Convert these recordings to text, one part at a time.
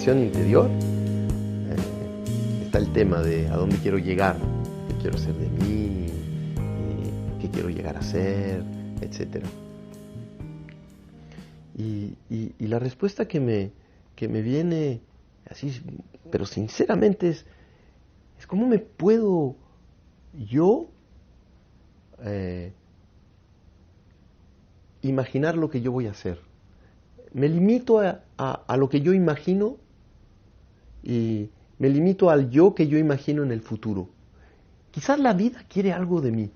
aspiración interior, está el tema de a dónde quiero llegar, qué quiero ser de mí, qué quiero llegar a ser, etc. Y la respuesta que me viene así, pero sinceramente es cómo me puedo yo imaginar lo que yo voy a hacer. Me limito a lo que yo imagino y me limito al yo que yo imagino en el futuro. Quizás la vida quiere algo de mí.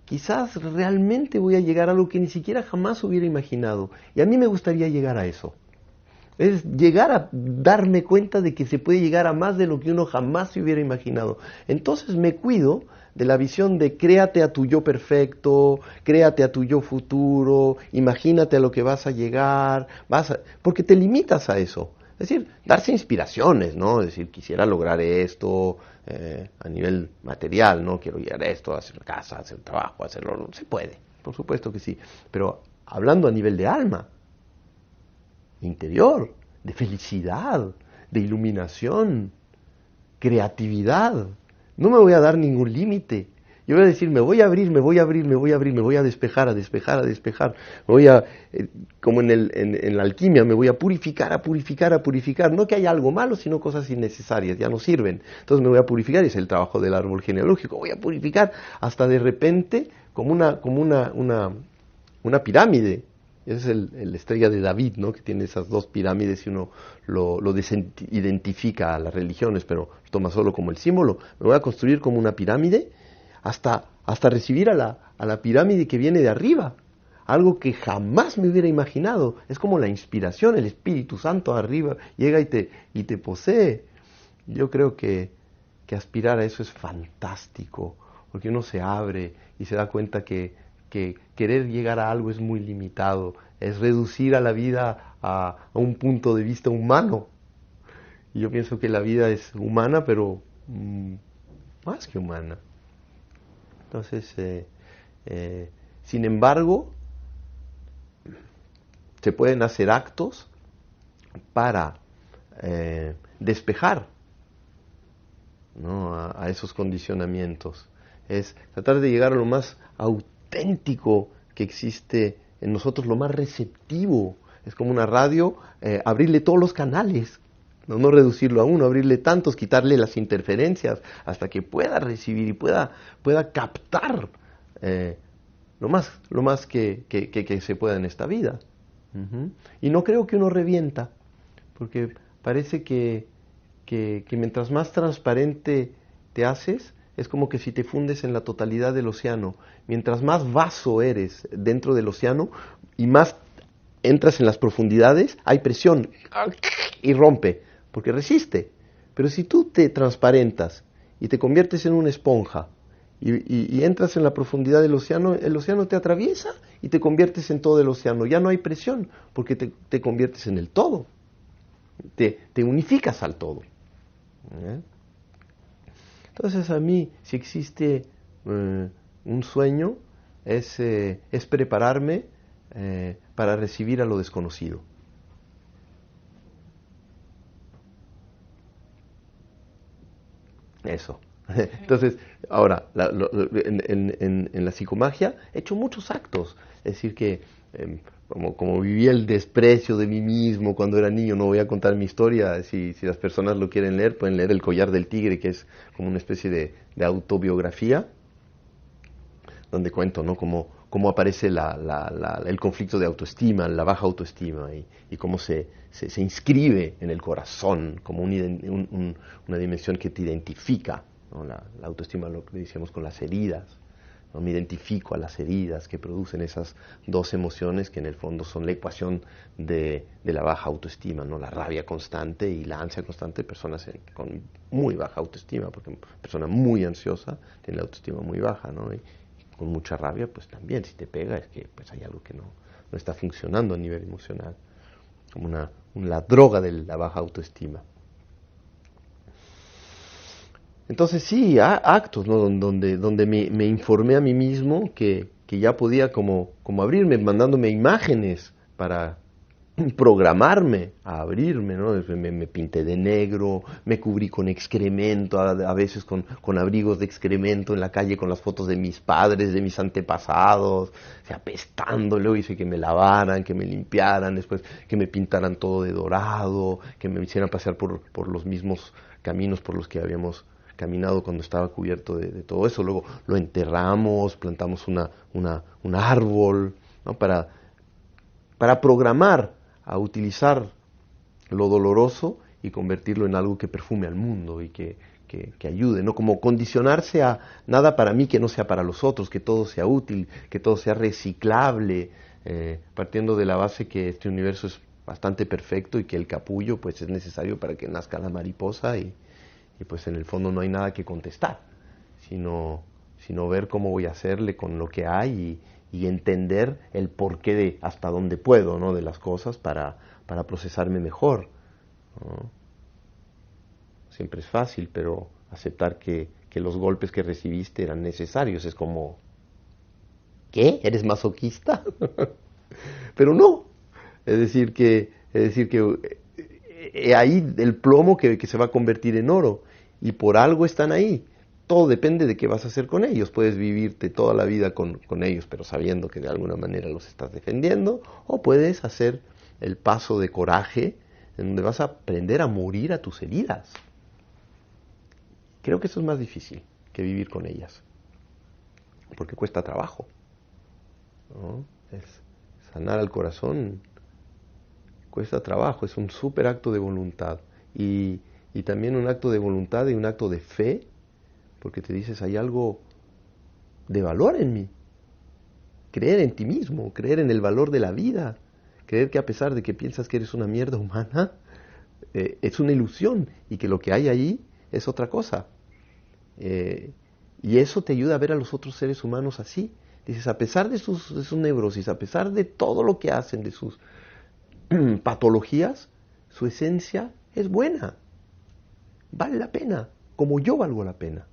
Quizás realmente voy a llegar a algo que ni siquiera jamás hubiera imaginado. Y a mí me gustaría llegar a eso. Es llegar a darme cuenta de que se puede llegar a más de lo que uno jamás se hubiera imaginado. Entonces me cuido de la visión de créate a tu yo perfecto, créate a tu yo futuro, imagínate a lo que vas a llegar, porque te limitas a eso. Es decir, darse inspiraciones, ¿no? Es decir, quisiera lograr esto a nivel material, ¿no? Quiero llegar a esto, hacer una casa, hacer un trabajo, hacerlo, se puede, por supuesto que sí. Pero hablando a nivel de alma, interior, de felicidad, de iluminación, creatividad. No me voy a dar ningún límite. Yo voy a decir, me voy a abrir, me voy a abrir, me voy a abrir, me voy a despejar, a despejar, a despejar. Me voy a, como en la alquimia, me voy a purificar, a purificar, a purificar. No que haya algo malo, sino cosas innecesarias, ya no sirven. Entonces me voy a purificar, y es el trabajo del árbol genealógico. Voy a purificar hasta de repente, como una pirámide. Esa es la estrella de David, ¿no? Que tiene esas dos pirámides y uno lo identifica a las religiones, pero lo toma solo como el símbolo. Me voy a construir como una pirámide hasta recibir a la pirámide que viene de arriba. Algo que jamás me hubiera imaginado. Es como la inspiración, el Espíritu Santo arriba llega y te posee. Yo creo que aspirar a eso es fantástico, porque uno se abre y se da cuenta que querer llegar a algo es muy limitado, es reducir a la vida a un punto de vista humano. Y yo pienso que la vida es humana, pero más que humana. Entonces, sin embargo, se pueden hacer actos para despejar, ¿no? a esos condicionamientos. Es tratar de llegar a lo más auténtico que existe en nosotros, lo más receptivo. Es como una radio, abrirle todos los canales, no reducirlo a uno, abrirle tantos, quitarle las interferencias hasta que pueda recibir y pueda captar lo más que se pueda en esta vida. Y no creo que uno revienta, porque parece que mientras más transparente te haces, es como que si te fundes en la totalidad del océano. Mientras más vaso eres dentro del océano y más entras en las profundidades, hay presión y rompe, porque resiste. Pero si tú te transparentas y te conviertes en una esponja y entras en la profundidad del océano, el océano te atraviesa y te conviertes en todo el océano. Ya no hay presión, porque te conviertes en el todo. Te unificas al todo. Entonces a mí, si existe un sueño, es prepararme para recibir a lo desconocido. Eso. Entonces, ahora, en la psicomagia he hecho muchos actos. Es decir, que como viví el desprecio de mí mismo cuando era niño, no voy a contar mi historia. Si las personas lo quieren leer, pueden leer El collar del tigre, que es como una especie de autobiografía, donde cuento, ¿no? Cómo aparece el conflicto de autoestima, la baja autoestima, y cómo se inscribe en el corazón como una dimensión que te identifica, ¿no? La autoestima, lo que decíamos con las heridas, ¿no? Me identifico a las heridas que producen esas dos emociones que en el fondo son la ecuación de la baja autoestima, ¿no? La rabia constante y la ansia constante de personas con muy baja autoestima, porque una persona muy ansiosa tiene la autoestima muy baja, ¿no? Y con mucha rabia, pues también, si te pega, es que pues hay algo que no está funcionando a nivel emocional, como la droga de la baja autoestima. Entonces sí, actos, ¿no? donde me informé a mí mismo que ya podía como abrirme, mandándome imágenes para programarme a abrirme, ¿no? Me pinté de negro, me cubrí con excremento, a veces con abrigos de excremento en la calle con las fotos de mis padres, de mis antepasados, o sea, apestando. Luego hice que me lavaran, que me limpiaran, después que me pintaran todo de dorado, que me hicieran pasear por los mismos caminos por los que habíamos caminado cuando estaba cubierto de todo eso. Luego lo enterramos, plantamos un árbol, ¿no? Para programar a utilizar lo doloroso y convertirlo en algo que perfume al mundo y que ayude, ¿no? Como condicionarse a nada para mí que no sea para los otros, que todo sea útil, que todo sea reciclable, partiendo de la base que este universo es bastante perfecto y que el capullo pues es necesario para que nazca la mariposa y pues en el fondo no hay nada que contestar, sino ver cómo voy a hacerle con lo que hay y entender el porqué de hasta dónde puedo, ¿no? De las cosas para procesarme mejor, ¿no? Siempre es fácil, pero aceptar que los golpes que recibiste eran necesarios es como, ¿qué? ¿Eres masoquista? Pero no, es decir que ahí el plomo que se va a convertir en oro y por algo están ahí. Todo depende de qué vas a hacer con ellos. Puedes vivirte toda la vida con ellos, pero sabiendo que de alguna manera los estás defendiendo, o puedes hacer el paso de coraje en donde vas a aprender a morir a tus heridas. Creo que eso es más difícil que vivir con ellas, porque cuesta trabajo, ¿no? Sanar al corazón cuesta trabajo, es un súper acto de voluntad y también un acto de voluntad y un acto de fe, porque te dices, hay algo de valor en mí. Creer en ti mismo, creer en el valor de la vida, creer que a pesar de que piensas que eres una mierda humana, es una ilusión y que lo que hay ahí es otra cosa. Y eso te ayuda a ver a los otros seres humanos así. Dices, a pesar de sus neurosis, a pesar de todo lo que hacen, de sus patologías, su esencia es buena. Vale la pena, como yo valgo la pena.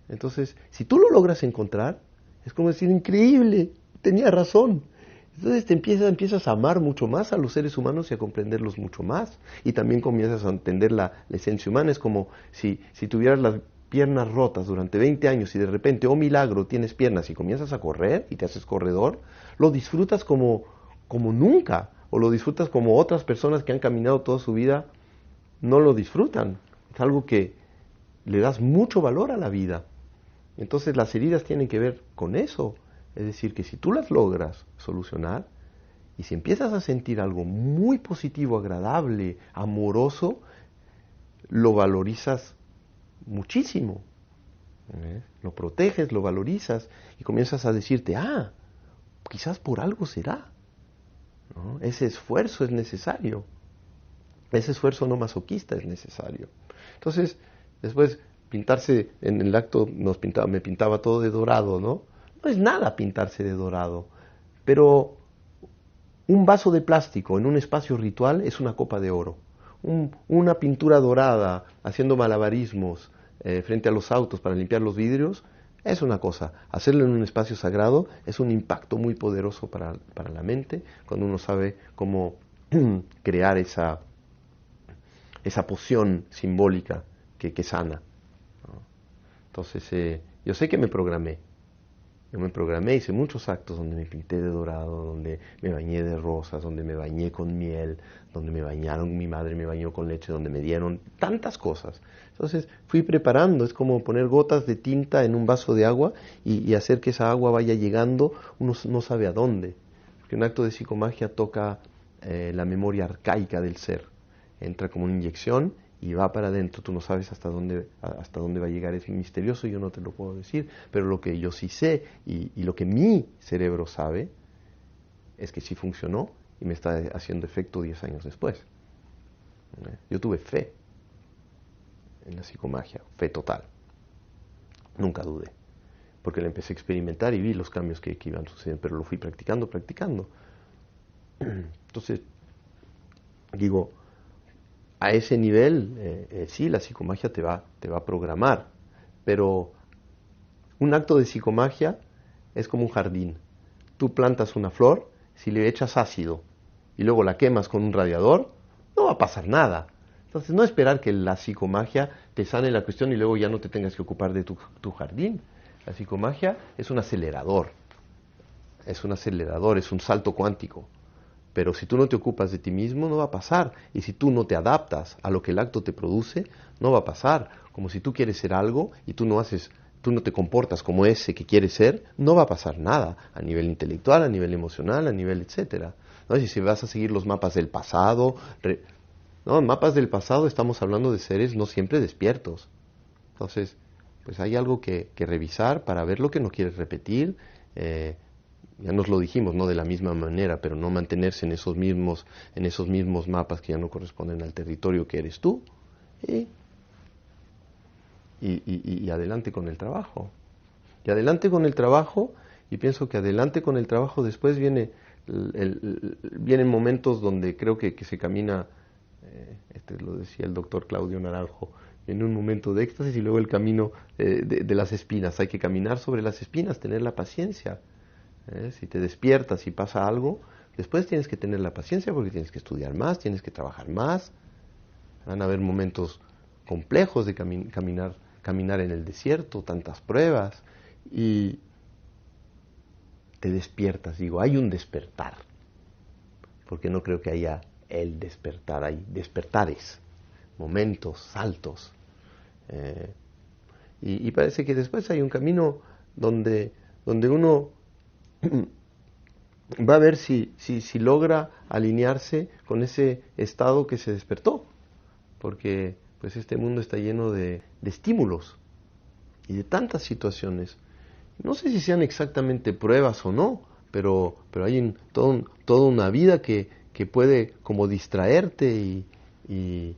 Entonces, si tú lo logras encontrar, es como decir, increíble, tenía razón. Entonces te empiezas a amar mucho más a los seres humanos y a comprenderlos mucho más. Y también comienzas a entender la esencia humana. Es como si tuvieras las piernas rotas durante 20 años y de repente, oh milagro, tienes piernas y comienzas a correr y te haces corredor, lo disfrutas como nunca. O lo disfrutas como otras personas que han caminado toda su vida no lo disfrutan. Es algo que le das mucho valor a la vida. Entonces las heridas tienen que ver con eso. Es decir, que si tú las logras solucionar y si empiezas a sentir algo muy positivo, agradable, amoroso, lo valorizas muchísimo. Lo proteges, lo valorizas y comienzas a decirte, quizás por algo será, ¿no? Ese esfuerzo es necesario. Ese esfuerzo no masoquista es necesario. Entonces, después pintarse en el acto me pintaba todo de dorado, ¿no? No es nada pintarse de dorado, pero un vaso de plástico en un espacio ritual es una copa de oro. Una pintura dorada haciendo malabarismos frente a los autos para limpiar los vidrios es una cosa. Hacerlo en un espacio sagrado es un impacto muy poderoso para la mente cuando uno sabe cómo crear esa poción simbólica que sana, ¿no? Entonces, yo sé que me programé. Yo me programé, hice muchos actos donde me pinté de dorado, donde me bañé de rosas, donde me bañé con miel, donde me bañaron, mi madre me bañó con leche, donde me dieron tantas cosas. Entonces fui preparando, es como poner gotas de tinta en un vaso de agua y hacer que esa agua vaya llegando, uno no sabe a dónde. Porque un acto de psicomagia toca la memoria arcaica del ser. Entra como una inyección y va para adentro. Tú no sabes hasta dónde va a llegar. Es misterioso, yo no te lo puedo decir, pero lo que yo sí sé y lo que mi cerebro sabe es que sí funcionó y me está haciendo efecto 10 años después. Yo tuve fe en la psicomagia, fe total. Nunca dudé, porque la empecé a experimentar y vi los cambios que iban sucediendo, pero lo fui practicando. Entonces, digo, a ese nivel, sí, la psicomagia te va a programar, pero un acto de psicomagia es como un jardín. Tú plantas una flor, si le echas ácido y luego la quemas con un radiador, no va a pasar nada. Entonces, no esperar que la psicomagia te sane la cuestión y luego ya no te tengas que ocupar de tu jardín. La psicomagia es un acelerador, es un salto cuántico. Pero si tú no te ocupas de ti mismo, no va a pasar. Y si tú no te adaptas a lo que el acto te produce, no va a pasar. Como si tú quieres ser algo y tú no te comportas como ese que quieres ser, no va a pasar nada a nivel intelectual, a nivel emocional, a nivel etcétera. ¿No? Y si vas a seguir los mapas del pasado, no, en mapas del pasado estamos hablando de seres no siempre despiertos. Entonces, pues hay algo que revisar para ver lo que no quieres repetir. Ya nos lo dijimos, no de la misma manera, pero no mantenerse en esos mismos mapas que ya no corresponden al territorio que eres tú. Y adelante con el trabajo. Y adelante con el trabajo, y pienso que adelante con el trabajo después vienen momentos donde creo que se camina, lo decía el doctor Claudio Naranjo, en un momento de éxtasis y luego el camino de las espinas. Hay que caminar sobre las espinas, tener la paciencia. Si te despiertas y pasa algo, después tienes que tener la paciencia porque tienes que estudiar más, tienes que trabajar más. Van a haber momentos complejos de caminar en el desierto, tantas pruebas, y te despiertas. Digo, hay un despertar, porque no creo que haya el despertar, hay despertares, momentos, saltos. Y parece que después hay un camino donde uno va a ver si logra alinearse con ese estado que se despertó, porque pues este mundo está lleno de estímulos y de tantas situaciones. No sé si sean exactamente pruebas o no, pero hay toda una vida que puede como distraerte y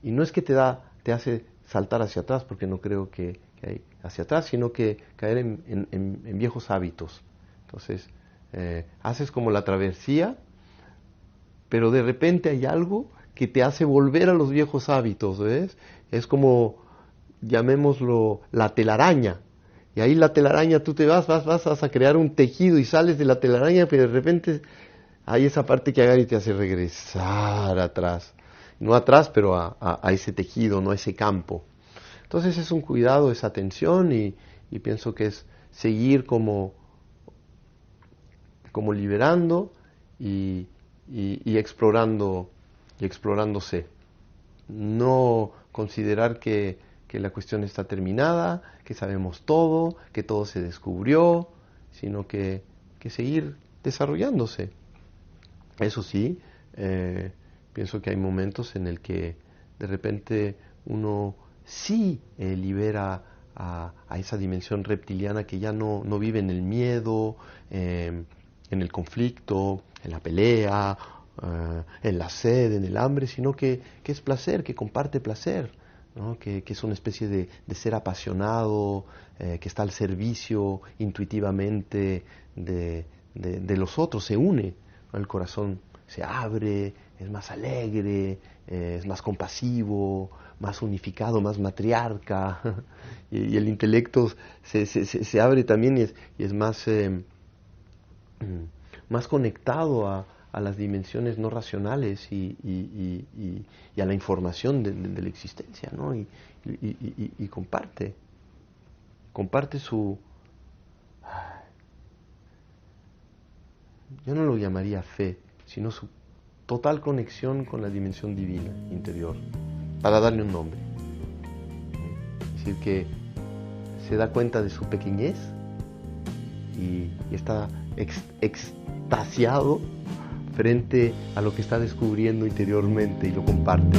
no es que te hace saltar hacia atrás, porque no creo que hay hacia atrás, sino que caer en viejos hábitos. Entonces, haces como la travesía, pero de repente hay algo que te hace volver a los viejos hábitos, ¿ves? Es como, llamémoslo, la telaraña. Y ahí la telaraña, tú te vas a crear un tejido y sales de la telaraña, pero de repente hay esa parte que agarra y te hace regresar atrás. No atrás, pero a ese tejido, no a ese campo. Entonces es un cuidado, es atención y pienso que es seguir como liberando y explorándose. No considerar que la cuestión está terminada, que sabemos todo, que todo se descubrió, sino que seguir desarrollándose. Eso sí, pienso que hay momentos en el que de repente uno sí libera a esa dimensión reptiliana que ya no vive en el miedo, en el conflicto, en la pelea, en la sed, en el hambre, sino que es placer, que comparte placer, ¿no? Que es una especie de ser apasionado, que está al servicio intuitivamente de los otros, se une, ¿no? El corazón se abre, es más alegre, es más compasivo, más unificado, más matriarca, y el intelecto se abre también y es más conectado a las dimensiones no racionales y a la información de la existencia, ¿no? Y comparte su... Yo no lo llamaría fe, sino su total conexión con la dimensión divina interior, para darle un nombre. Es decir, que se da cuenta de su pequeñez y está extasiado frente a lo que está descubriendo interiormente y lo comparte.